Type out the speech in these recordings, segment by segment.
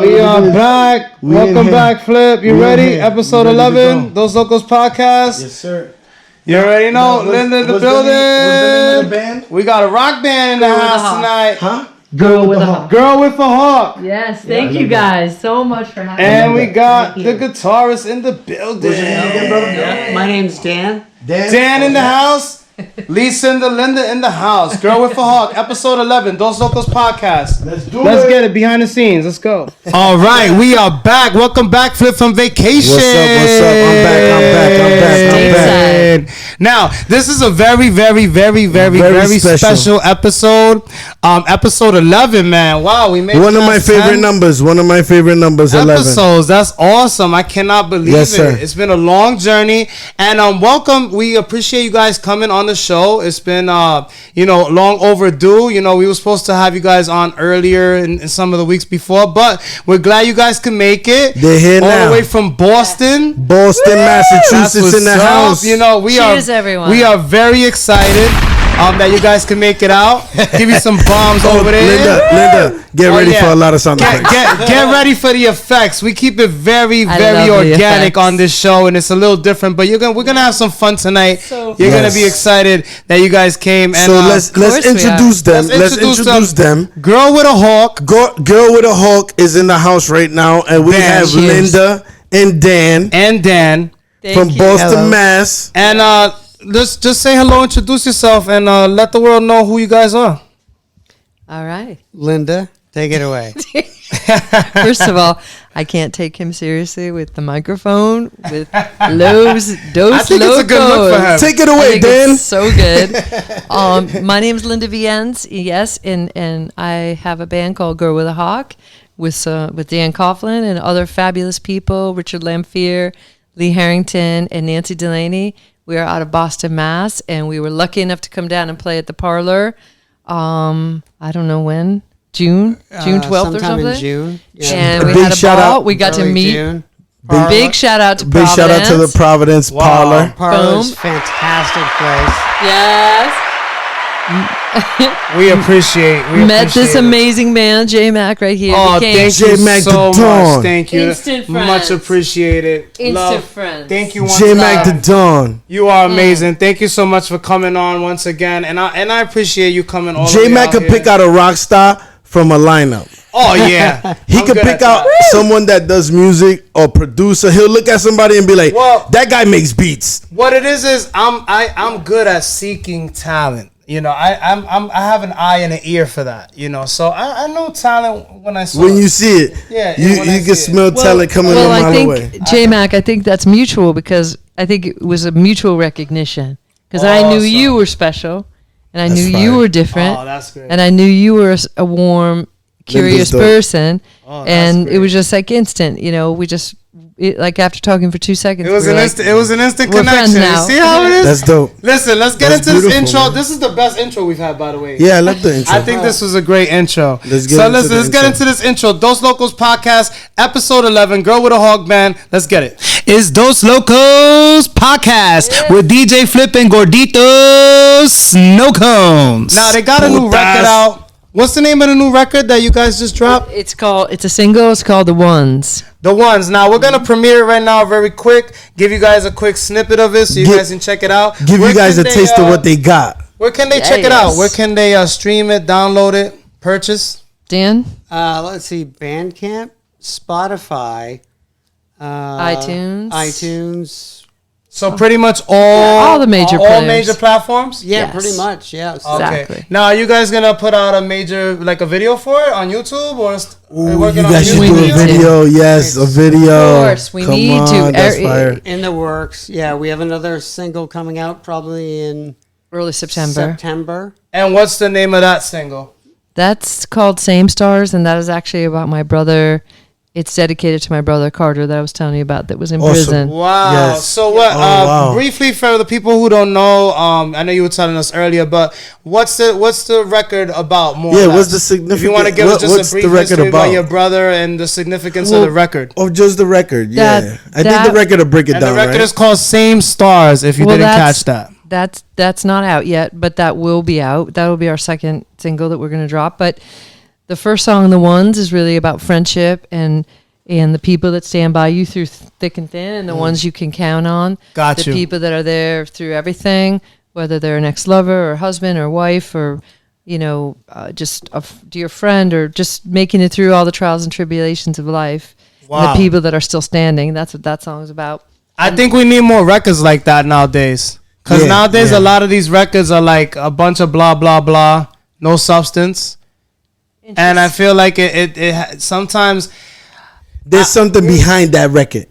We are back. Welcome back, Flip. You ready? Episode 11, Those Lokos podcast. Yes, sir. You already know, Linda in the building. What's the name of the band? We got a rock band in the house tonight. Huh? Girl with a Hawk. Girl with a Hawk. Yes, thank you guys so much for having me. And we got the guitarist in the building. Yeah. My name's Dan. Dan in the house. Lisa and Linda in the house. Girl with a Hawk, episode 11, Dos Lokos podcast. Let's get it behind the scenes. Let's go. All right, we are back. Welcome back, Flip from vacation. What's up? I'm back. Now, this is a very special episode. Episode 11, man. Wow, we made one of my favorite numbers. 11 episodes. That's awesome. I cannot believe it. Sir. It's been a long journey, and welcome. We appreciate you guys coming on the show. It's been long overdue. We were supposed to have you guys on earlier in some of the weeks before, but we're glad you guys can make it. They're here all now. the way from Boston, Massachusetts, in the house. Cheers, everyone. We are very excited that you guys can make it out. Give you some bombs over there. Linda, get ready for a lot of sound effects. Get ready for the effects. We keep it very organic on this show, and it's a little different. But we're gonna have some fun tonight. You're gonna be excited that you guys came. And so let's introduce them. Let's introduce them. Girl with a Hawk. Girl with a Hawk is in the house right now, and we have Linda and Dan from Boston, Mass. And let's just say hello, introduce yourself, and let the world know who you guys are. All right. Linda, take it away. First of all, I can't take him seriously with the microphone, with Dos I think Lokos. it's a good look for him. Take it away, Dan. It's so good. My name's Linda Viennes, yes, and I have a band called Girl with a Hawk with Dan Coughlin and other fabulous people, Richard Lamphere, Lee Harrington, and Nancy Delaney. We are out of Boston, Mass, and we were lucky enough to come down and play at the Parlor. I don't know when. June 12th or something. In June. Yeah. And we had a ball. We got to meet. June. Big shout out to Providence. Big shout out to the Providence Parlor. Parlor's fantastic place. Yes. We appreciate Met this amazing man, J Mac, right here. Oh, thank you J-Mac so the much. Dawn. Thank you. Instant friends. Much appreciated. Instant Love. friends. Thank you once J-Mac again. the Dawn. You are amazing. Thank you so much for coming on once again, and I appreciate you coming all the way J-Mac out could here. pick out a rock star from a lineup. Oh yeah, He could pick out someone that does music or producer. He'll look at somebody and be like, Well, that guy makes beats. What it is I'm good at seeking talent. I have an eye and an ear for that. So I know talent when I see When you see it, you can smell talent coming a mile away. J Mac, I think that's mutual because I think it was a mutual recognition because I knew you were special and I knew you were different. Oh, that's great. And I knew you were a warm, curious person, and great. it was just like instant. We just like after talking for 2 seconds, It was an instant we're friends connection. now. You see how it is? That's dope. Listen, let's get That's into this beautiful, intro. man. This is the best intro we've had, by the way. Yeah, I love the intro. I think this was a great intro. Let's get into this intro. Dos Lokos podcast, episode 11, Girl with a Hawk Band. Let's get it. It's Dos Lokos podcast with DJ Flip and Gordito Snow Cones. Now they got a new record out. What's the name of the new record that you guys just dropped? It's a single. It's called The Ones. The Ones. Now we're gonna premiere it right now, very quick. Give you guys a quick snippet of it so you guys can check it out. Give you guys a taste of what they got. Where can they check it out? Where can they stream it, download it, purchase? Dan, Let's see. Bandcamp, Spotify, iTunes. So pretty much all the major all players. major platforms. Yeah, Yes. pretty much. Yeah. Exactly. Okay. Now, are you guys gonna put out a major a video for it on YouTube or? You guys should do a video. Yes, a video. Of course, we need to. That's fire. In the works. Yeah, we have another single coming out probably in Early September. And what's the name of that single? That's called Same Stars, and that is actually about my brother. It's dedicated to my brother Carter that I was telling you about that was in prison. Wow. Yes. So what? Briefly for the people who don't know, I know you were telling us earlier, but what's the record about? More. Yeah. or What's less? the significance? If you want to give us just what's a brief the record history about about your brother and the significance of the record. Or just the record? Yeah. I think the record will break it And down. the record right? is called Same Stars. If you didn't catch that. That's not out yet, but that will be out. That will be our second single that we're going to drop. But the first song, The Ones, is really about friendship and the people that stand by you through thick and thin, and the ones you can count on. The people that are there through everything, whether they're an ex-lover or husband or wife or, just a dear friend, or just making it through all the trials and tribulations of life. Wow. And the people that are still standing. That's what that song is about. I think we need more records like that nowadays. Because nowadays a lot of these records are like a bunch of blah, blah, blah, no substance. And I feel like it sometimes... There's something behind that record.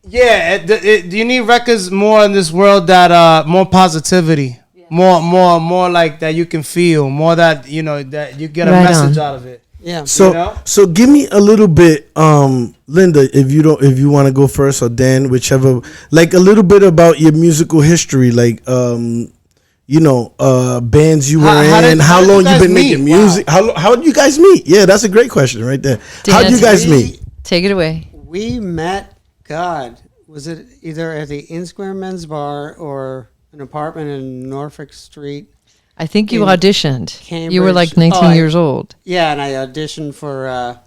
Yeah, you need records more in this world that more positivity, more like that you can feel, more that that you get a message out of it. Yeah. So give me a little bit, Linda, if you want to go first, or Dan, whichever, like a little bit about your musical history, like bands you were in, how long you been making music, how did you guys meet? Yeah, that's a great question right there. How did you guys meet? Take it away. We met, was it either at the In Square Men's Bar or an apartment in Norfolk Street? I think you auditioned. Cambridge. You were like 19 years old. Yeah, and I auditioned for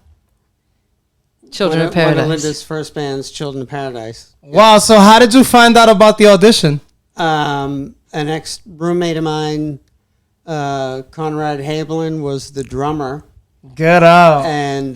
Children of Paradise. One of Linda's first bands, Children of Paradise. Wow, so how did you find out about the audition? An ex-roommate of mine, Conrad Habelin, was the drummer. Get out. And...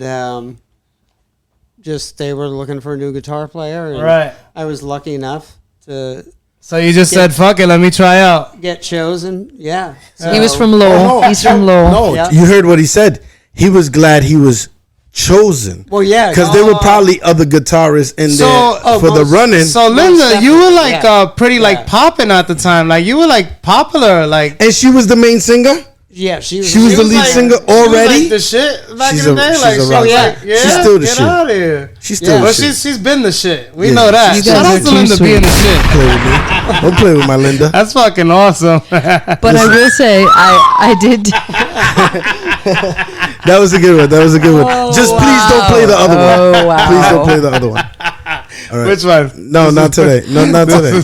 they were looking for a new guitar player, and right. I was lucky enough to. So you just said, "Fuck it, let me try out." Get chosen, yeah. So, he was from Lowell. He's from Lowell. No, you heard what he said. He was glad he was chosen. Well, yeah, because there were probably other guitarists in there for the running. So Linda, you were like pretty like popping at the time. Like you were like popular, like. And she was the main singer. Yeah, she was the lead singer already. She was like the shit back in the day. She's still the shit. Get out of here. She's still the shit. She's been the shit. We know that. Shout out to Linda being the shit. Play with me. Don't play with my Linda. That's fucking awesome. But I will say, I did. That was a good one. Just please don't play the other one. Wow. Please don't play the other one. All right. Which one? No, not today. No, not today.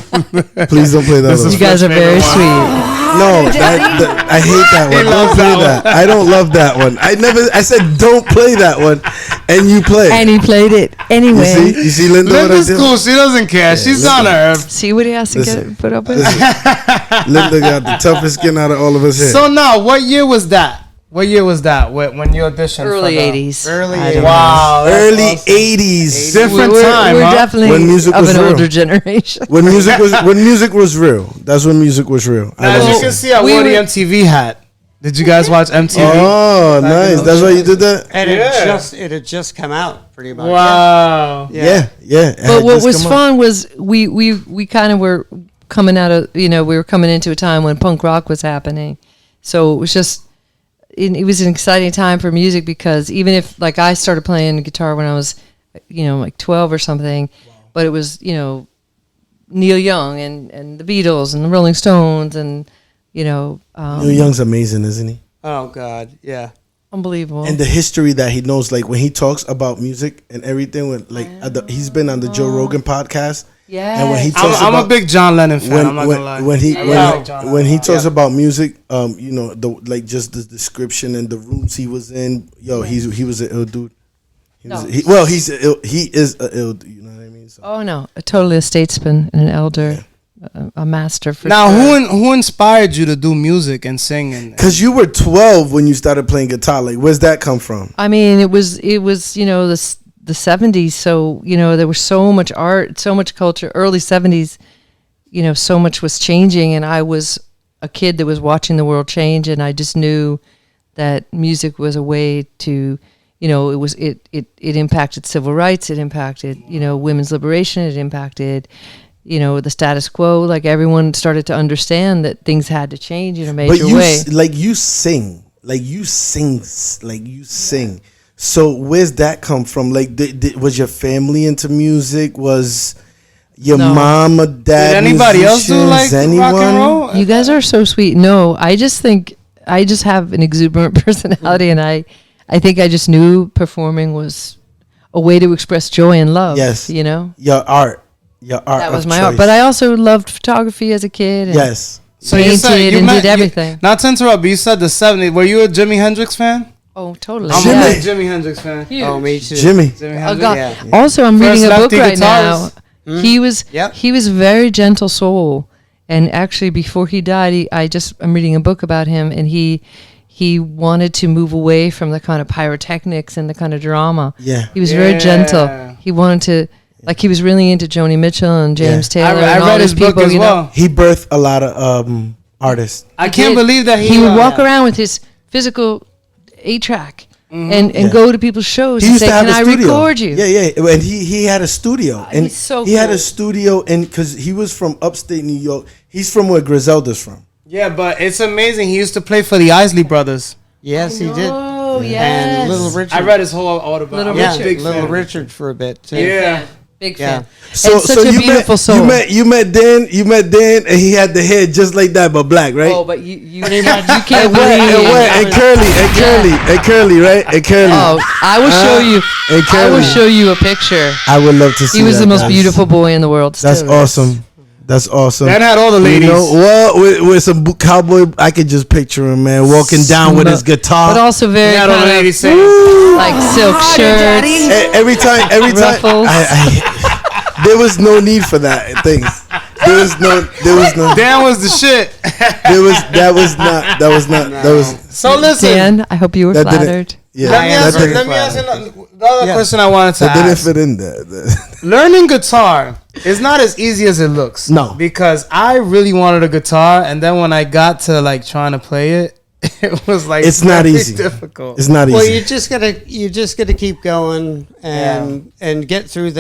Please don't play the other one. You guys are very sweet. No, I hate that one. Don't play that. I don't love that one. I said don't play that one, and you play. And he played it anyway. You see Linda? Linda's cool. She doesn't care. She's on earth. See what he has to get put up with? Linda got the toughest skin out of all of us here. So now, what year was that? When you auditioned? Early 80s. Early 80s. Wow. Early awesome. 80s. Different time. We're definitely when music of was an real. older generation. When music was real. That's when music was real. Now, as you can see, I wore the MTV hat. Did you guys watch MTV? Oh, nice. That's why you did that? And it had just come out pretty much. Wow. Yeah. But what was fun was we kind of were coming out of, we were coming into a time when punk rock was happening. So it was just, it was an exciting time for music because even if, like, I started playing guitar when I was, like 12 or something, but it was, Neil Young and the Beatles and the Rolling Stones and, Neil Young's amazing, isn't he? Oh, God, yeah. Unbelievable. And the history that he knows, like when he talks about music and everything, he's been on the Joe Rogan podcast. Yeah, and when he talks I'm a big John Lennon fan. I'm not gonna lie. When he talks about music, just the description and the rooms he was in. He was an ill dude. He is an ill dude. You know what I mean? So. Oh no, totally a statesman and an elder, a master. For now, who inspired you to do music and sing? Because you were 12 when you started playing guitar. Like, where's that come from? I mean, it was the 70s, so there was so much art, so much culture. Early 70s, so much was changing, and I was a kid that was watching the world change, and I just knew that music was a way to, it impacted civil rights, it impacted women's liberation, it impacted the status quo. Like, everyone started to understand that things had to change in a major way. You sing. So where's that come from? Like, was your family into music? Was your mom or dad? Did anybody else do like rock and roll? You guys are so sweet. No, I just think I just have an exuberant personality, and I think I just knew performing was a way to express joy and love. Yes, your art. That was my art. But I also loved photography as a kid. And yes. So painted and did everything. Not to interrupt, but you said the 70s. Were you a Jimi Hendrix fan? Oh, totally. I'm Jimmy. a big Jimi Hendrix fan. Huge. Oh, me too. Jimmy. Jimi Oh, Hendrix. God. Yeah. Also, I'm First reading a book lefty right guitarist. now. He was very gentle soul, and actually before he died, I'm reading a book about him, and he wanted to move away from the kind of pyrotechnics and the kind of drama. Yeah. He was very gentle. Yeah. He wanted to, like, he was really into Joni Mitchell and James Yeah. Taylor. I and all read those his book people, as you know. well. He birthed a lot of artists. I can't believe that He would walk yeah. around with his physical 8-track and Yeah. go to people's shows He and used say, to have "Can a I studio. record you?" Yeah. And he had a studio, and he's so he had cool. a studio, and because he was from upstate New York, he's from where Griselda's from. Yeah, but it's amazing. He used to play for the Isley Brothers. Yes, he did. Oh, yes. And Little Richard. I read his whole autobiography. Little I'm a yeah, Richard. big Little fan. Richard for a bit too. Yeah. Big Yeah. fan. And such a you beautiful met, soul. You met Dan, and he had the hair just like that, but black, right? Oh, but you can't and wet, believe. and curly, right? And curly. Oh, I will show you. And I will curly. show you a picture. I would love to see. He was that, the most guys. beautiful boy in the world. That's still. awesome. That's awesome. Dan had all the ladies. You know, well, with some cowboy, I could just picture him, man, walking down with his guitar. But also He very had all the kind of ladies saying, like silk shirts. Every time, Ruffles. there was no need for that thing. There was no. Dan was the shit. That was. So listen. Dan, I hope you were That didn't- flattered. Yeah, Let me that ask, didn't- let me ask you the other Yeah. question I wanted to that didn't ask. fit in there. Learning guitar is not as easy as it looks. No. Because I really wanted a guitar, and then when I got to like trying to play it, it was like It's not very easy. difficult. It's not easy. Well, you just gotta keep going and get through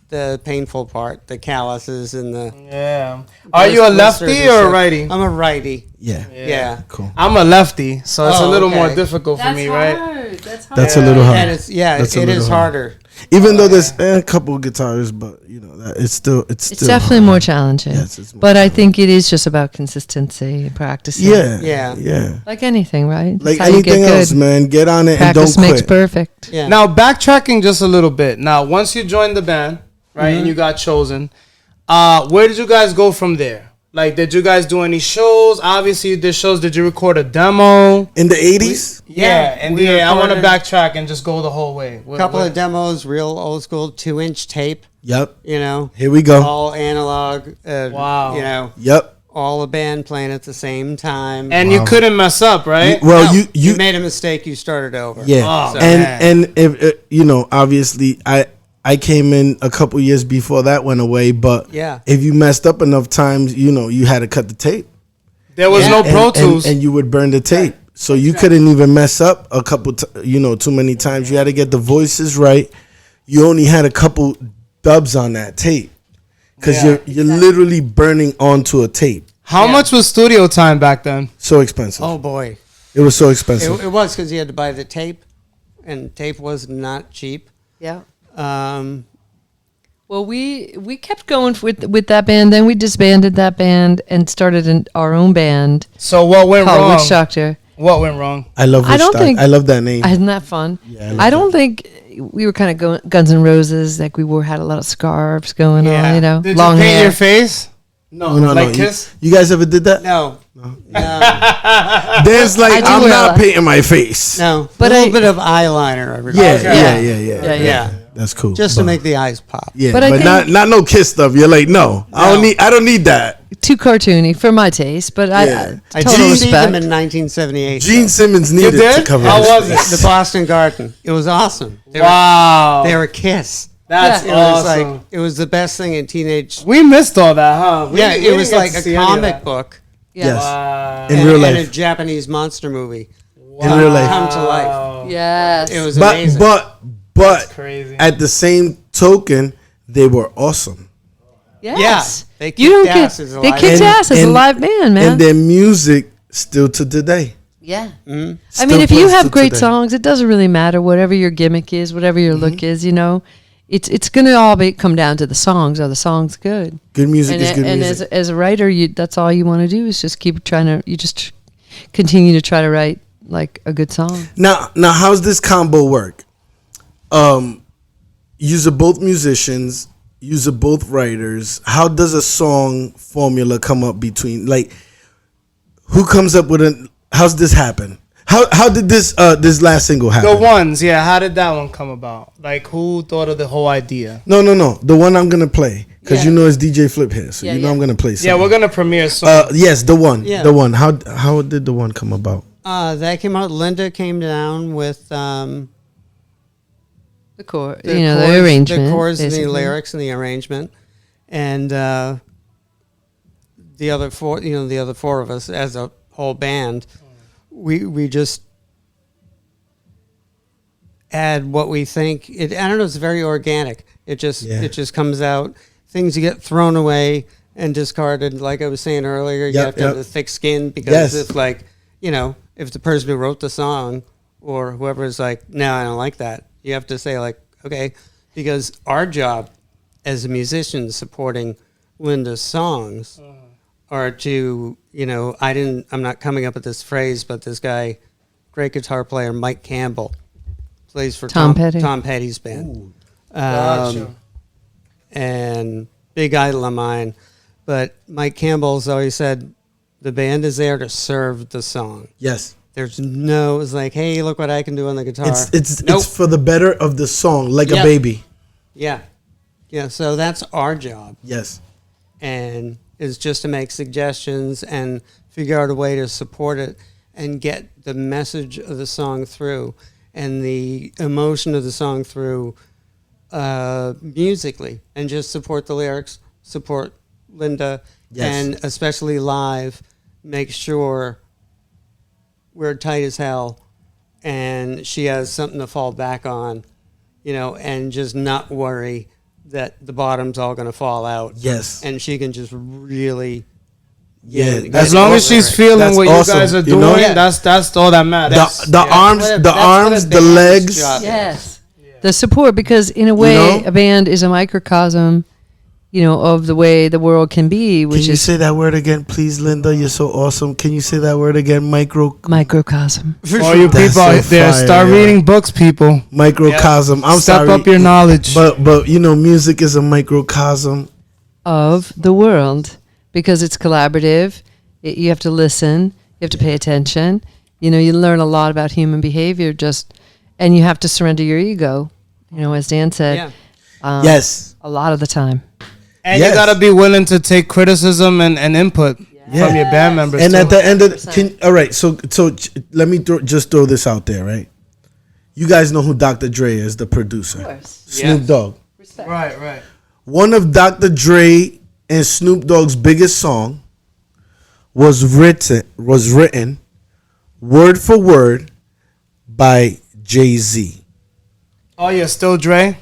the painful part, the calluses and the. Yeah. Are you a blisters lefty and or a stuff. righty? I'm a righty. yeah. Yeah. Cool. I'm a lefty, so it's a Oh, little more okay. difficult for me, right? That's hard. That's a little hard. And it's That's a it little is hard. harder. Even though there's a couple of guitars, but you know that it's still It's definitely more challenging. Yes, it's more but I think it is just about consistency and practicing. Yeah. Like anything, right? Like That's how you get anything else, good. man. Get on it Practice and don't makes quit. perfect. Yeah. Now, backtracking just a little bit. Now, once you joined the band, right, Mm-hmm. and you got chosen, where did you guys go from there? Like, did you guys do any shows? Obviously, you did shows. Did you record a demo? In the 80s? Yeah, and we I want to recorded- backtrack and just go the whole way. A couple of demos, real old school 2-inch tape. Yep. You know, Here we go. all analog. Wow. You know, Yep. all the band playing at the same time. and you couldn't mess up, right? Well, No, you made a mistake. You started over. yeah. Oh, So- man. and if you know, obviously I came in a couple years before that went away, but Yeah. if you messed up enough times, you know, you had to cut the tape. There was Yeah. no And- Pro and- Tools. and you would burn the tape. So you couldn't even mess up a couple, too many times. You had to get the voices right. You only had a couple dubs on that tape because Yeah. you're literally burning onto a tape. How much was studio time back then? So expensive. Oh boy, It was so expensive. it was because you had to buy the tape, and tape was not cheap. Yeah. Well, we kept going with that band. Then we disbanded that band and started our own band So what went called wrong? Witch Doctor. What went wrong? I love. I don't Witch think- I love that name. Isn't that fun? Yeah, I love I don't think we were kind of Guns N' Roses. Like we had a lot of scarves going Yeah. on. You know, Did long you paint hair. your face? no, Like You, Kiss? you guys ever did that? no, There's like I do I'm wear not a- painting my face. no. But a little I- bit of eyeliner. Every Yeah, Yeah. yeah. Yeah. That's cool. just to But- make the eyes pop. Yeah, But but, I think- not no Kiss stuff. You're like, no, No. I don't need that. Too cartoony for my taste, but Yeah. I total did see them respect. in 1978. Gene Simmons You needed to did? cover How his was face. it? The Boston Garden. It was awesome. Wow. They were Kiss. That's It was awesome. like it was the best thing in teenage. We missed all that, huh? We Yeah, didn't- it we was didn't get like to a see any of comic that. book Yes, Wow. in and, real and a life. Japanese monster movie In real life. come to life. Yes. It was But amazing. but Crazy. at the same token, they were awesome. Yes. they You don't kicked ass get. as a They live kicked band. ass as a And- live band, man. And their music still to today. Yeah. Mm-hmm. I Still mean, if you plays have to great today. songs, it doesn't really matter. Whatever your gimmick is, whatever your look is, you know, it's gonna all come down to the songs. Are the songs good? Good music And, is good and music. as a writer, that's all you want to do is just keep trying to. You just continue to try to write like a good song. Now, how's this combo work? You're both musicians. You're both writers. How does a song formula come up between? Like, who comes up with how's this happen? How did this last single happen? The ones, yeah. How did that one come about? Like, who thought of the whole idea? No. The one I'm gonna play because Yeah. you know it's DJ Flip here, so you know I'm gonna play. Something. Yeah, we're gonna premiere soon. Yes, the one. Yeah. The one. How did the one come about? That came out. Linda came down with The chord, the the arrangement, the chords, and the basically. lyrics, and the arrangement, and the other four. The other four of us as a whole band, we just add what we think. I don't know. It's very organic. It just comes out. Things get thrown away and discarded. Like I was saying earlier, you have to have a thick skin because if if the person who wrote the song or whoever is like, no, I don't like that. You have to say like, okay, because our job as a musician supporting Linda's songs are to, I'm not coming up with this phrase, but this guy, great guitar player, Mike Campbell, plays for Tom Petty. Tom Petty's band. Gotcha. And big idol of mine. But Mike Campbell's always said, the band is there to serve the song. Yes. It's like, hey, look what I can do on the guitar. It's for the better of the song, like a Yep. baby. Yeah. So that's our job. Yes. And is just to make suggestions and figure out a way to support it and get the message of the song through and the emotion of the song through musically, and just support the lyrics, support Linda, and especially live, make sure we're tight as hell and she has something to fall back on, and just not worry that the bottom's all going to fall out. Yes. And she can just really As long as she's feeling That's what awesome, you guys are you know? doing, Yeah. that's all that matters. The arms, the legs. Yes. The support, because in a way, a band is a microcosm, of the way the world can be, Can which you is say that word again, please, Linda? You're so awesome. Can you say that word again? microcosm. All you That's people out so there, fire, start yeah. reading books, people. Microcosm. I'm Step sorry. up your knowledge. But music is a microcosm. Of the world, because it's collaborative. You have to listen. You have to pay attention. You learn a lot about human behavior and you have to surrender your ego, as Dan said. Yeah. Yes. A lot of the time. And Yes. you gotta be willing to take criticism and input from your band members. And too. at the end of all right, so let me just throw this out there, right? You guys know who Dr. Dre is, the producer. Snoop Yes. Dogg. right. One of Dr. Dre and Snoop Dogg's biggest song was written word for word by Jay-Z. Oh yeah, still Dre.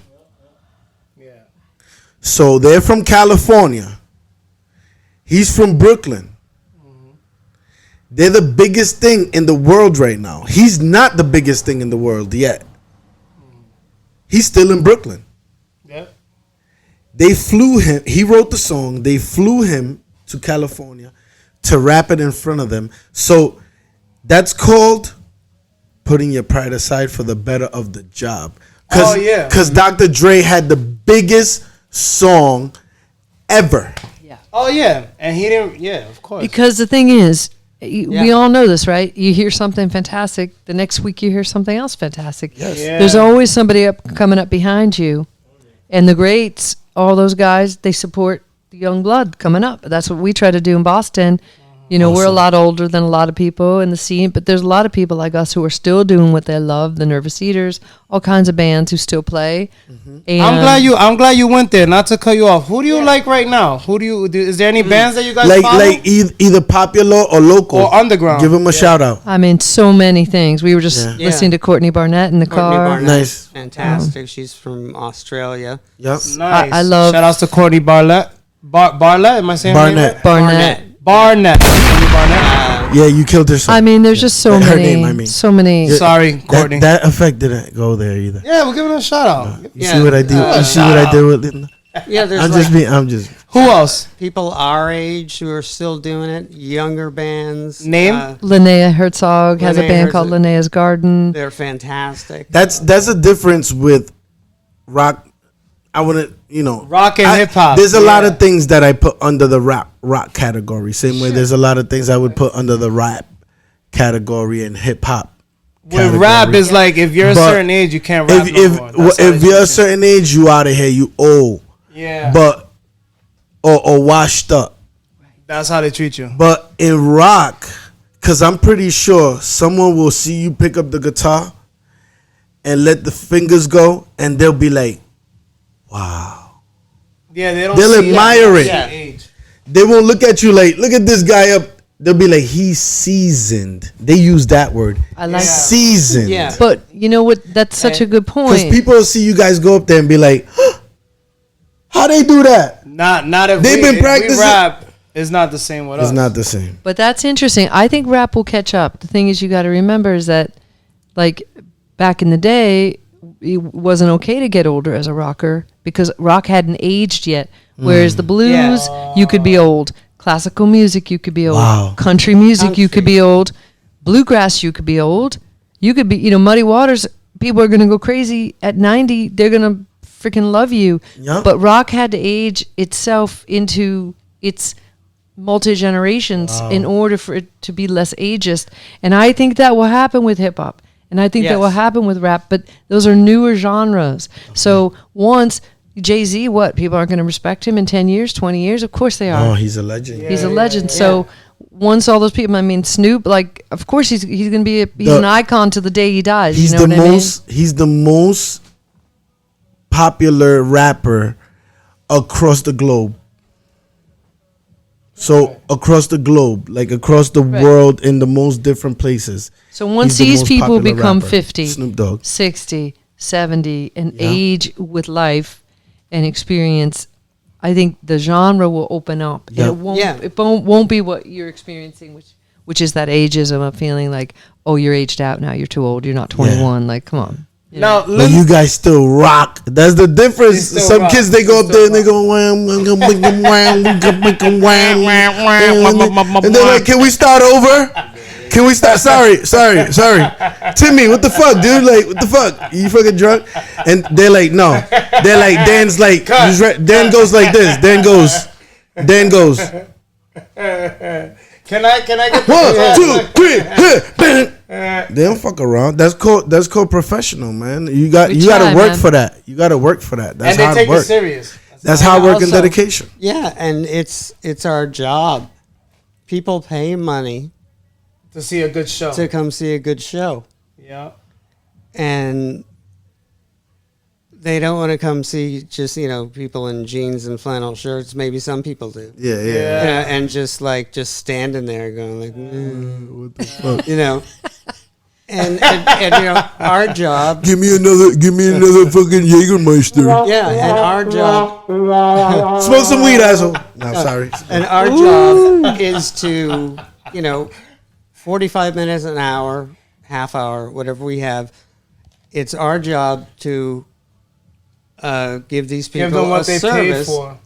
So they're from California. He's from Brooklyn. They're the biggest thing in the world right now. He's not the biggest thing in the world yet. He's still in Brooklyn. Yep. They flew him. He wrote the song. They flew him to California to rap it in front of them. So that's called putting your pride aside for the better of the job. Oh, yeah. Because Dr. Dre had the biggest song ever. Oh yeah, and he didn't. Yeah, of course. Because the thing is, we all know this, right? You hear something fantastic, the next week you hear something else fantastic. Yes. Yeah. There's always somebody coming up behind you. And the greats, all those guys, they support the young blood coming up. That's what we try to do in Boston. We're a lot older than a lot of people in the scene, but there's a lot of people like us who are still doing what they love, the Nervous Eaters, all kinds of bands who still play. And I'm glad you went there. Not to cut you off. Who do you like right now? Is there any bands that you guys follow? Like either popular or local Or underground. Give him a shout out. I mean, so many things. We were just listening to Courtney Barnett in the Courtney car. Barnett, Nice. fantastic. She's from Australia. Yep. Nice. I love- Shout outs to Courtney Barlett. Barlett? Am I saying her name right? Barnett. Barnett. Courtney Barnett. Yeah, you killed her song. I mean, there's just so Her many. name, I mean. So many. Sorry, Courtney. That effect didn't go there either. Yeah, we're giving her a shout out. You see what I did? You see what I did with? Yeah, there's I'm just. Who else? people our age who are still doing it, younger bands. Name? Linnea Herzog has a Linnea band called Herzog. Linnea's Garden. They're fantastic. That's a difference with rock. I wouldn't, Rock and hip hop. There's a lot of things that I put under the rock category. Same way there's a lot of things I would put under the rap category and hip hop. With rap, it's like if you're a certain age, you can't rap if you're a certain age, you out of here, you old. Yeah. But or washed up. That's how they treat you. But in rock, because I'm pretty sure someone will see you pick up the guitar and let the fingers go, and they'll be like, wow. Yeah, they'll admire it. Yeah. They won't look at you like, look at this guy up. They'll be like, he's seasoned. They use that word. I like seasoned. Yeah. But you know what? That's such a good point. Because people will see you guys go up there and be like, how they do that? Not if they've been practicing. We rap, it's not the same with us. It's not the same. But that's interesting. I think rap will catch up. The thing is, you got to remember is that, like, back in the day, it wasn't okay to get older as a rocker because rock hadn't aged yet. Whereas the blues, you could be old. Classical music, you could be old. Wow. Country music, you could be old. Bluegrass, you could be old. You could be, Muddy Waters, people are going to go crazy at 90. They're going to freaking love you. Yep. But rock had to age itself into its multi-generations in order for it to be less ageist. And I think that will happen with hip-hop. And I think that will happen with rap. But those are newer genres. So once Jay-Z, people aren't going to respect him in 10 years, 20 years? Of course they are. Oh, he's a legend. He's a legend. So once all those people, Snoop, of course he's going to be he's an icon to the day he dies. He's he's the most popular rapper across the globe. So across the globe, like across the world in the most different places. So once these people become rapper, 50, Snoop Dogg, 60, 70 and age with life and experience, I think the genre will open up. Yeah. And it won't be what you're experiencing, which is that ageism of feeling like, oh, you're aged out now, you're too old, you're not 21. Like, come on. Now, but you guys still rock. That's the difference. Some rock. Kids, they go up there and they go wham, and they're like, "Can we start over? Can we start? Sorry. Timmy, what the fuck, dude? Like, what the fuck? You fucking drunk?" And they're like, "No." They're like, Dan's like, Dan goes like this. Dan goes. Can I get 1, 2, 3, they don't fuck around. That's called professional, man. You gotta work for that. You gotta work for that. That's and hard they take work. it serious. That's hard work and dedication. Yeah, and it's our job. People pay money to see a good show. To come see a good show. Yeah. And they don't want to come see just, people in jeans and flannel shirts. Maybe some people do. Yeah. And just standing there going like, what the fuck? And our job. Give me another fucking Jägermeister. Yeah, and our job. Smoke some weed, asshole. No, sorry. And our job is to, 45 minutes, an hour, half hour, whatever we have. It's our job to give these people them what a they service, paid for.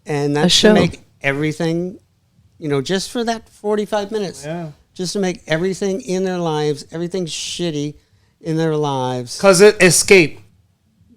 And that's to make everything, just for that 45 minutes. Yeah. Just to make everything in their lives, everything shitty in their lives. Because it escape.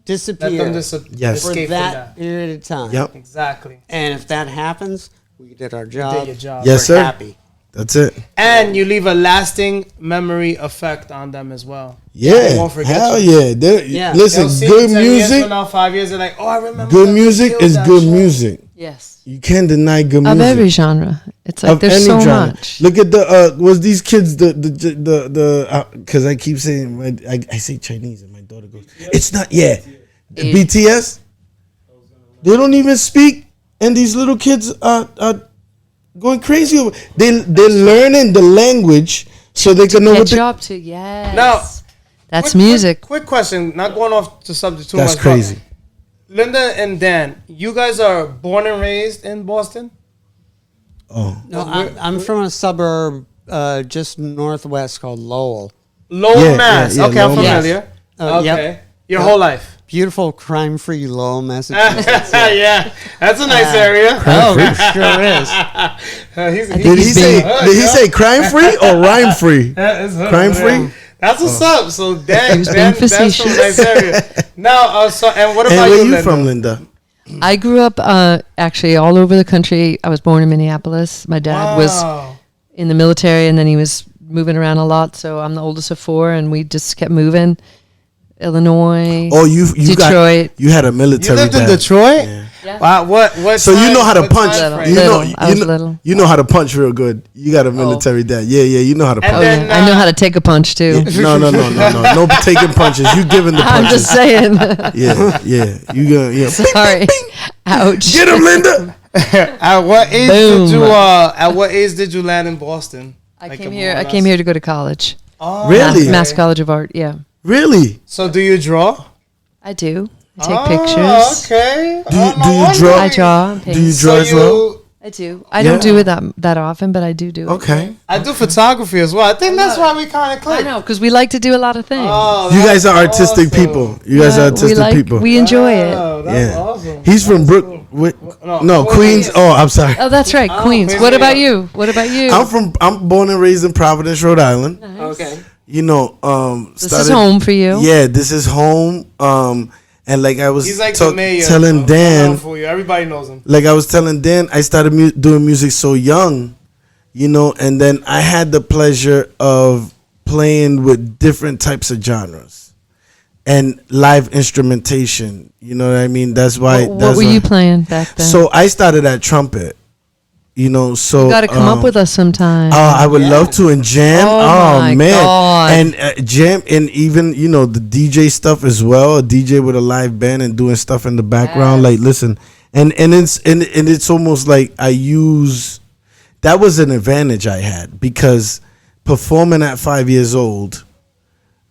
Disappear. Yes. For that period of time. Yep. Exactly. And if that happens, we did our job. You did your job. Yes, We're sir. happy. That's it. And you leave a lasting memory effect on them as well. Yeah. They won't forget Hell you. yeah. Listen, They'll good see 10 years music. from now, 5 years, they're like, oh, I remember. Good music is good music. Yes. You can't deny good music. Of every genre. It's like there's so much. Look at was these kids because I keep saying, I say Chinese and my daughter goes, it's not, BTS? They don't even speak, and these little kids are going crazy over. They're learning the language so they can know what job to. Yes. Now, that's music. Quick question, not going off the subject too much. That's crazy. Linda and Dan, you guys are born and raised in Boston? Oh. No, I'm from a suburb just northwest called Lowell. Lowell, Mass. yeah, okay, Lowell, I'm familiar. Okay. Yep. Your whole life. Beautiful, crime-free Lowell, Massachusetts. Yeah, that's a nice area. Oh, it sure is. Did he say crime free or rhyme free? Crime free? That's what's up. So Dan, being that's a facetious. nice area. Now, and what about And where you, you from, Linda? I grew up actually all over the country. I was born in Minneapolis. My dad was in the military, and then he was moving around a lot. So I'm the oldest of 4, and we just kept moving. Illinois. Oh, you Detroit. You had a military. You lived in dad. Detroit? Yeah. Wow, what So you know how to punch. Little. You know how to punch real good. You got a military dad. Yeah, you know how to punch. then, I know how to take a punch too. No. No taking punches. You giving the punches. I'm just saying. Yeah. You gonna Sorry. Ouch. Get him, Linda. At what age Boom. did you? At what age did you land in Boston? I came here to go to college. Oh, Really? Mass College of Art. Yeah, Really? So do you draw? I do. I take pictures. Okay. Do you draw? I draw. Do you draw as well? I do. I don't do it that often, but I do it. Okay. I do photography as well. I think that's why we kind of click. I know, because we like to do a lot of things. Oh, You guys are artistic awesome. people. You guys are artistic people. We enjoy it. Oh, that's Yeah. awesome. He's from Cool. No, Queens. Oh, I'm sorry. Oh, that's right, Queens. Queens, What yeah. about you? What about you? I'm born and raised in Providence, Rhode Island. Okay. You know, This is home for you. Yeah, this is home. And like I was He's like the mayor. telling so Dan, I'm for you. Everybody knows him. like I was telling Dan, I started doing music so young, you know, and then I had the pleasure of playing with different types of genres and live instrumentation. You know what I mean? That's why. What were you playing back then? So I started at trumpet. You know, so you got to come up with us sometime. I would love to and jam. Oh, my man, God. and jam and even the DJ stuff as well. A DJ with a live band and doing stuff in the background. Like listen, and it's almost like I use. That was an advantage I had because performing at 5 years old,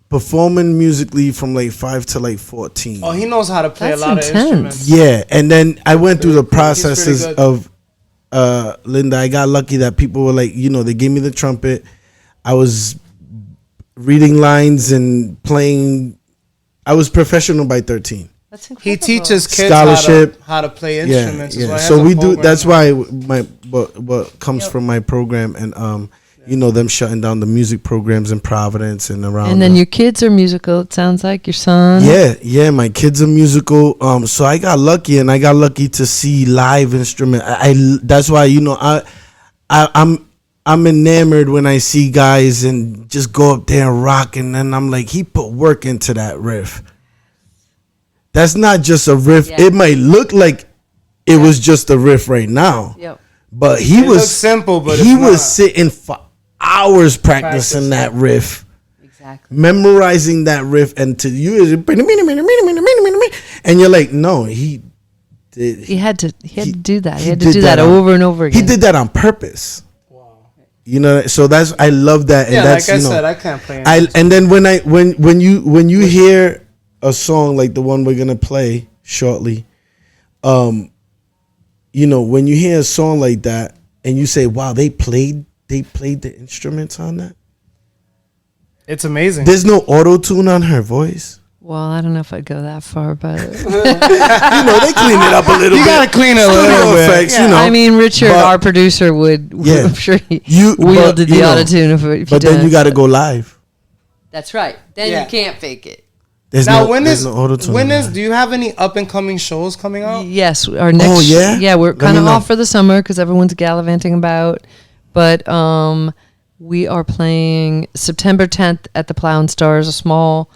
performing musically from like 5 to like 14. Oh, he knows how to play That's a lot intense. of instruments. Yeah, and then I went through the He's pretty processes good. of Linda. I got lucky that people were like, they gave me the trumpet. I was reading lines and playing. I was professional by 13. That's incredible. He teaches kids Scholarship. how to play Yeah, instruments. yeah. That's why he So has a we do. program That's now. why what comes from my program and them shutting down the music programs in Providence and around. And then your kids are musical. It sounds like your son. Yeah, my kids are musical. So I got lucky, and I got lucky to see live instrument. That's why I'm enamored when I see guys and just go up there and rock, and then I'm like, he put work into that riff. That's not just a riff. Yeah. It might look like it was just a riff right now, Yep. but he It was looks simple, but he it's was not. sitting for hours practicing that riff. Exactly. Memorizing that riff, and to you is and you're like, no, he did. He had to do that. He he had to did do that that on- over and over again. He did that on purpose. So that's I love that, and Yeah, that's like I said, I can't play. and then when you hear a song like the one we're gonna play shortly, when you hear a song like that and you say, wow, they played the instruments on that. It's amazing. There's no auto tune on her voice. Well, I don't know if I'd go that far, but They clean it up a little You bit. gotta clean it a Studio little bit. effects, Yeah. I mean, Richard, but- our producer, would. Yeah. I'm sure he but, wielded the autotune if he But then does. you got to go live. That's right. Then Yeah. you can't fake it. There's Now, there's no auto-tune. do you have any up and coming shows coming out? Yes, our next. yeah? we're Let kind me of know. off for the summer because everyone's gallivanting about. But we are playing September 10th at the Plow and Stars, a small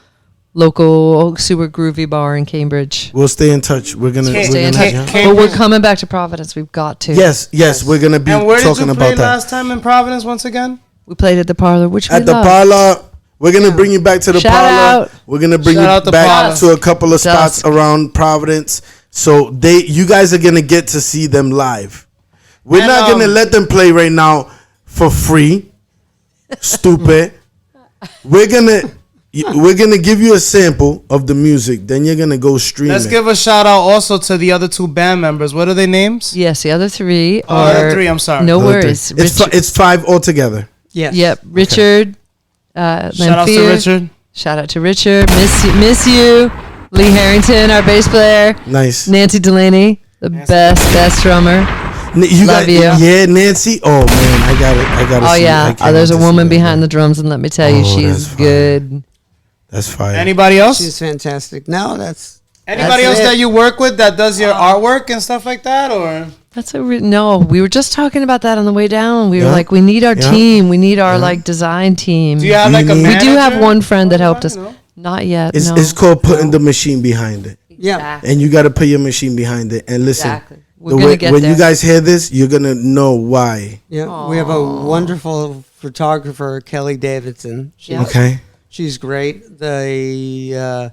local super groovy bar in Cambridge. We'll stay in touch. We're gonna. Can't- Stay in touch. can't- But we're coming back to Providence. We've got to. Yes, we're gonna be And where did talking you play about that last time in Providence once again? We played at the Parlor, which we at the love. parlor. We're gonna bring you back to the Shout parlor. out. We're gonna bring Shout you out the back Parlor. to a couple of spots Dusk. around Providence. So you guys are gonna get to see them live. We're And, not gonna let them play right now for free. Stupid. We're gonna give you a sample of the music. Then you're gonna go stream Let's it. give a shout out also to the other two band members. What are their names? Yes, the other three Oh, are. the other three, I'm sorry. No Other worries. thing. It's five altogether. Yes. Yep, Richard. Shout out to Lamphere. Richard. Shout out to Richard. Miss you. Lee Harrington, our bass player. Nice. Nancy Delaney, the best drummer. You Love got, you. Yeah, Nancy. Oh man, I got it. Oh yeah. There's a woman behind the drums, and let me tell you, Oh, she's that's fire. good. That's fire. Anybody else? She's fantastic. No, that's Anybody that's else it. that you work with that does your artwork and stuff like that, or No, we were just talking about that on the way down. We were like, we need our team. We need our like design team. Do you have like a manager? We do have one friend that helped us. Not yet. It's called putting the machine behind it. Yeah. And you got to put your machine behind it. And listen, exactly. When you guys hear this, you're going to know why. Yeah. Aww. We have a wonderful photographer, Kelly Davidson. She's great. This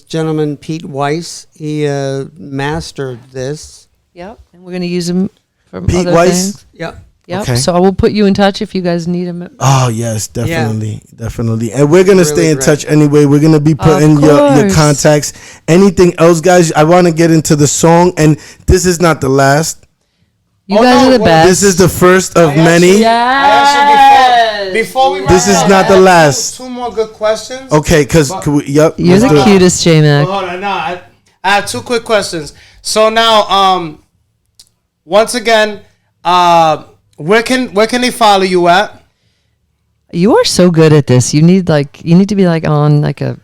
gentleman, Pete Weiss, he mastered this. Yep. And we're going to use him for Pete other Weiss? things. Yep. Yep. Okay. So I will put you in touch if you guys need him. Oh yes, definitely, definitely. And we're gonna stay in touch anyway. We're gonna be putting your contacts. Anything else, guys? I want to get into the song, and this is not the last. You guys are the best. This is the first of many. Yes. Before we this is not the last. Two more good questions. Okay, because you're the cutest, J-Mac. Hold on, I have two quick questions. So now, once again, where can they follow you at? You are so good at this. You need to be like on like a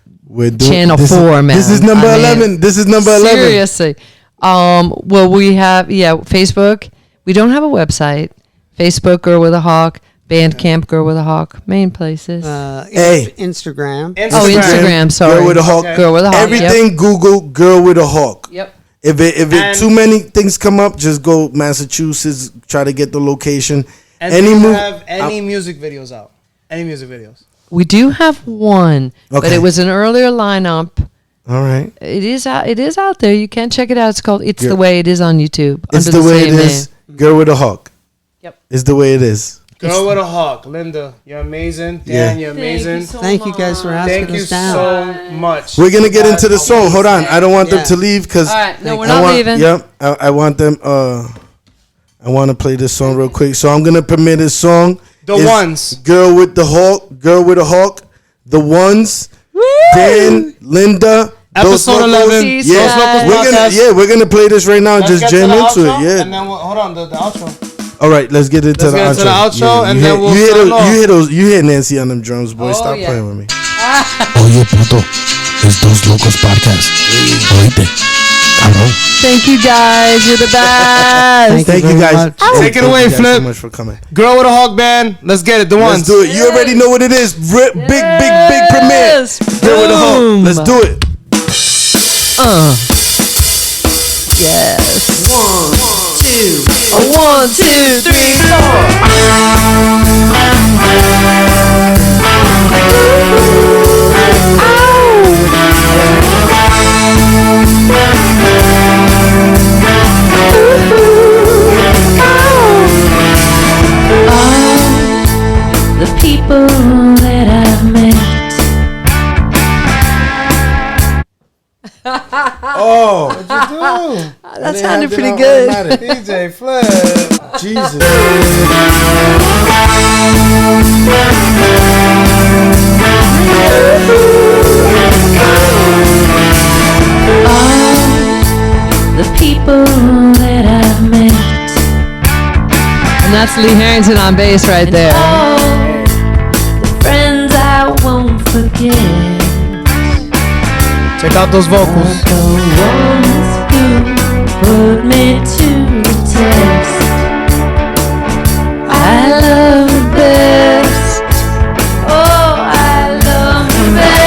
channel 4, man. This is number 11. This is number 11. Seriously. Well, we have Facebook. We don't have a website. Facebook, Girl with a Hawk. Bandcamp, Girl with a Hawk. Main places. Instagram. Oh, Instagram. Sorry. Girl with a Hawk. Okay. Girl with a Hawk. Everything. Google Girl with a Hawk. Yep. If it too many things come up, just go Massachusetts. Try to get the location. And do you have any music videos out? Any music videos? We do have one, but it was an earlier lineup. All right. It is out there. You can check it out. It's called "It's the Way It Is" on YouTube. It's the way it is. Girl with a Hawk. Yep. It's the way it is. Girl with a Hawk. Linda, you're amazing. Dan, you're amazing. Thank you guys for asking us down. Thank you so much. We're gonna get into the song. Hold on. I don't want them to leave because. All right. No, we're not leaving. Yep. I want them. I want to play this song real quick. So I'm gonna premiere this song. The Ones. Girl with the Hawk. Girl with a Hawk. The Ones. Woo! Dan, Linda. Episode 11. Yeah, we're gonna play this right now and just jam into it. Yeah. And then hold on, the outro. All right, let's get into the outro. And then we'll you hear Nancy on them drums, boy. Stop playing with me. Oye, puto, es Dos Locos Podcast. Oíste, cabrón. Thank you guys. You're the best. Thank you guys. Take it away, Flip. So much for coming. Girl with a Hawk Band. Let's get it. The Ones. Let's do it. You already know what it is. Big premiere. Girl with a Hawk. Let's do it. Yes. 1, 2. 1, 2, 3, 4. The people that I've met. Oh, what'd you do? That sounded pretty good. DJ Flip. Jesus. The people that I've met. And that's Lee Harrington on bass right there. All the friends I won't forget. Check out those vocals. The ones who put me to the test. I love the best. Oh, I love the best.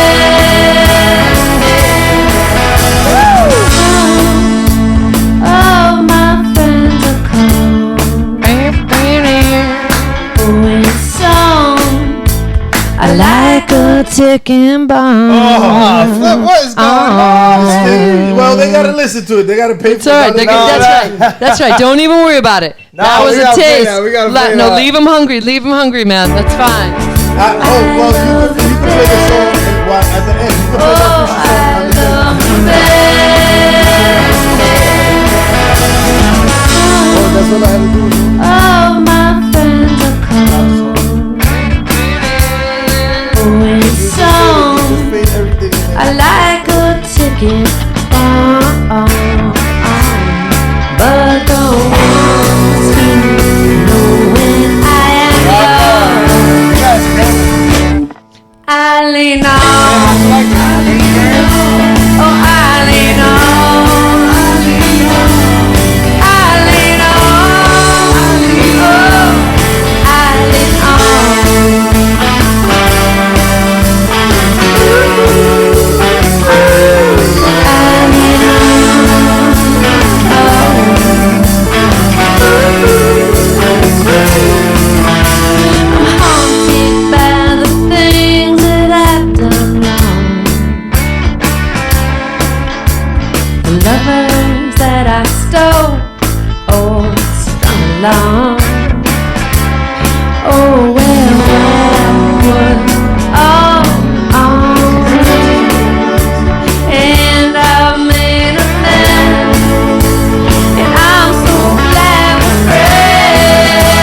Oh, my friends are calm. Oh, it's song. I like a ticking bomb. Oh, what is going on? Well, they gotta listen to it. They gotta pay for it. That's right. Don't even worry about it. That was a taste. No, leave them hungry. Leave them hungry, man. That's fine. Well, you can play the song at the end. You can play the song. I love the best. That's what I had to do. Oh, my friends are calm. Oh, it's song. I like a ticket bomb, but the ones who know when I am young, I lean on. Oh, I lean that I stole, oh, strung along. Oh, well, that was all on me. And I've made a mess, and I'm so glad we're friends.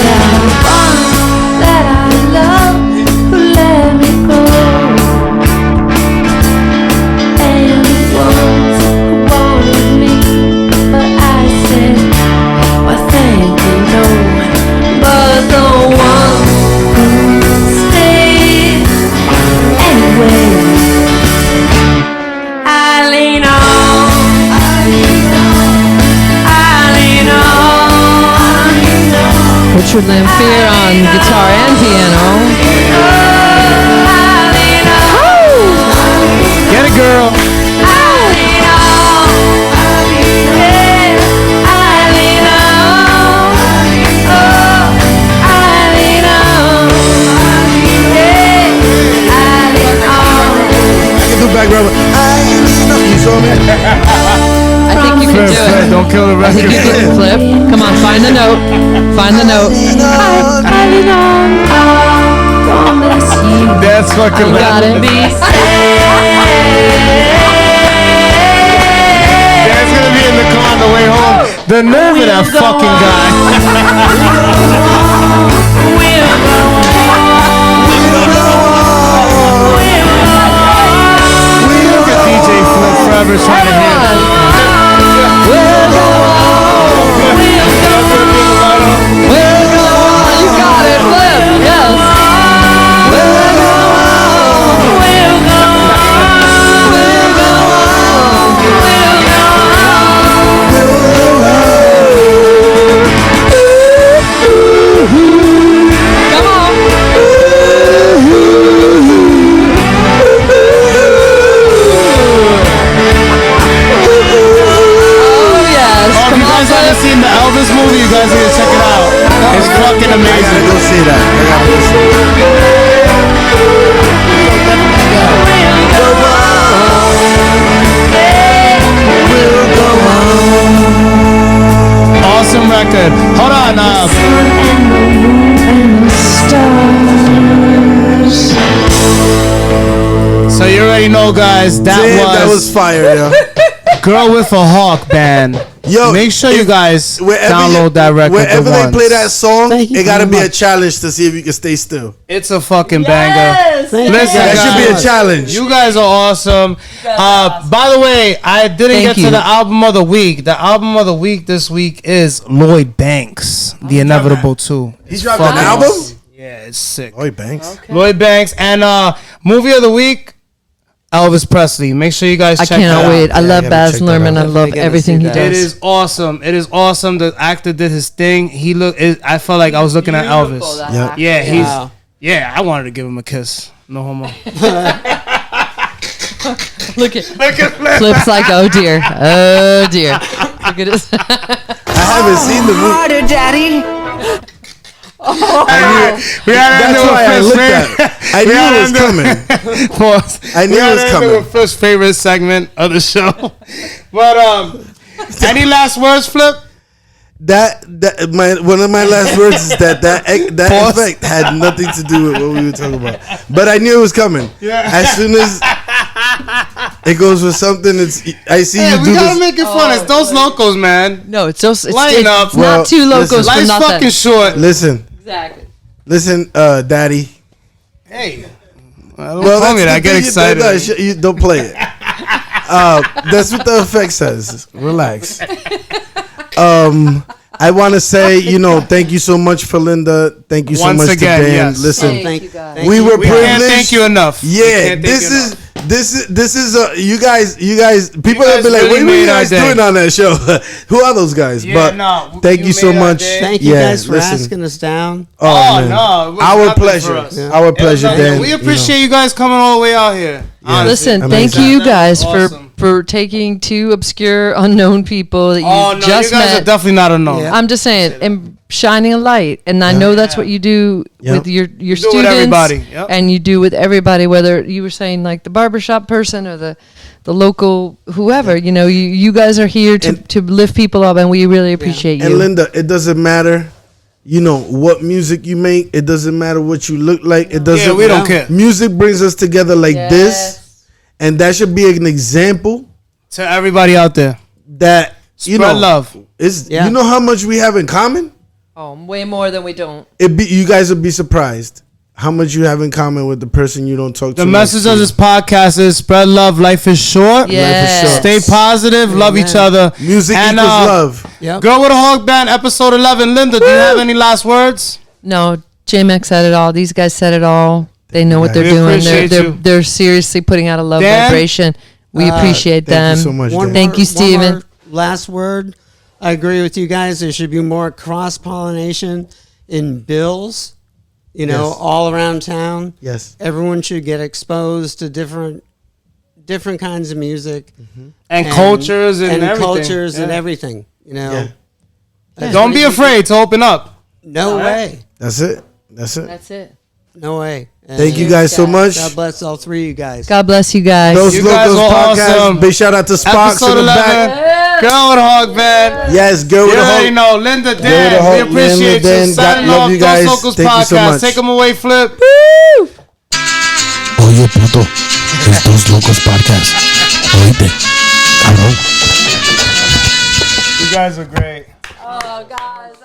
Now the one that I love who let me go, and the ones who wanted me, but I said, well, thank you, no. But the one who stayed anyway, I lean on, I lean on, I lean on. Richard Lamphere on guitar and piano. I lean on. Get it, girl. I lean on. Yeah, I lean on. Oh, I lean on. Yeah, I lean on. I can do back rubber. I lean on. You saw me? I think you can do Flip, it. don't kill the I think you record. can flip. Come on, find the note. Find the note. I lean on. I promise you. That's fucking You gotta loud. be safe. That's gonna be in the car on the way home. The nerve of that fucking guy. We'll go Look at DJ Flip forever trying to hear it. We'll go on. You got it, Flip. Yes. We'll go on. We'll go on. We'll go on. We'll go on. Come on. Oh, yes. Oh, if Come you on, guys haven't Flip. seen the Elvis movie, you guys need to check it out. It's fucking I gotta amazing. go see that. I gotta go see that. Awesome record. Hold on. So you already know, guys, Damn, that was fire, yo. Girl with a Hawk band. Yo, make sure you guys Wherever download that record. Wherever the they play once. that song, Thank you it gotta very be a much. challenge to see if you can stay still. It's a fucking banger. Thank you Listen, That guys. should be a guys, challenge. You guys are awesome. By the way, I didn't Thank get you. to the album of the week. The album of the week this week is Lloyd Banks, The Inevitable 2. He's dropped an Fucking album? awesome. Yeah, it's sick. Lloyd Banks. Lloyd Banks and movie of the week, Elvis Presley. Make sure you guys I check that cannot out. wait. I Yeah, I love gotta Baz check that Luhrmann. out. I love Definitely gotta everything see he that. It does. is awesome. It is awesome. The actor did his thing. He I felt like I was looking at Elvis. Yep. Yeah, he's. Wow. Yeah, I wanted to give him a kiss. No homo. Look at Flip's like, oh dear, oh dear. Look at this. I haven't seen the movie. Harder, Daddy. We had That's why I looked at it. I knew it was coming. Pause. I knew it was coming. First favorite segment of the show. But any last words, Flip? One of my last words is that Pause. effect had nothing to do with what we were talking about. But I knew it was coming. Yeah. As soon as it goes with something, I see Yeah, you we do gotta this. make it fun. It's those locos, man. No, it's just it's, Lighten it's up. Well, not too locos listen. for Life's nothing. fucking short. Listen, Exactly. listen, Daddy. Hey. Don't Well, tell me that. I the get thing excited. you don't play it. That's what the effect says. Relax. I want to say, thank you so much for Linda. Thank you so Once much again, to Dan. yes. Listen, Thank you guys. we were We privileged. can't thank you enough. We Yeah, can't thank this you is enough. this is you guys. People guys have been like, really what are you made our guys day. doing on that show? Who are those guys? Yeah, But no, thank you you so made our much. day. Thank you Yeah, guys for listen. asking us down. Oh, man. no. It was Our nothing pleasure. for us. Our It was pleasure, nothing. Dan. We appreciate you guys coming all the way out here. Honestly. Listen, Amazing. thank you guys Awesome. for taking two obscure, unknown people that you Oh, no, just you guys met. are definitely not unknown. Yeah. I'm just saying, and shining a light, and I know that's what you do Yep. with your do it with students, everybody. Yep. and you do with everybody. Whether you were saying like the barbershop person or the the local whoever. You know, you guys are here to lift people up, and we really appreciate you. And Linda, it doesn't matter, you know, what music you make. It doesn't matter what you look like. It doesn't. Yeah, we don't care. Music brings us together like this, and that should be an example to everybody out there. That you spread know, love. You know how much we have in common. Oh, way more than we don't. You guys would be surprised how much you have in common with the person you don't talk to. The message of this podcast is spread love. Life is short. Yes. Life is short. Stay positive. Love each other. Music equals love. Yep. Girl with a Hog Band, episode 11. Linda, do you have any last words? No, J-Mac said it all. These guys said it all. They know what they're doing. They're seriously putting out a love vibration. We appreciate them. Thank you so much. Thank you, Steven. One more last word. I agree with you guys. There should be more cross-pollination in bills, you know, all around town. Yes. Everyone should get exposed to different kinds of music. And cultures and everything. Cultures and everything, you know. Yeah. Don't be afraid to open up. No way. That's it. That's it. No way. Thank you guys so much. God bless all three of you guys. God bless you guys. Those You Locos guys were podcast. awesome. Big shout out to Sparks Episode in the 11. back. Girl with a Hog Band. Yes, girl You with a already hog. know. Linda, with a Dan, Hog, we appreciate Linda, Dan. you. Signing Love off you guys. Those Locos Thank you so Podcast. much. Take them away, Flip. Oye, puto, es Dos Locos Podcast. Oíste, cabrón. You guys are great. Oh, guys.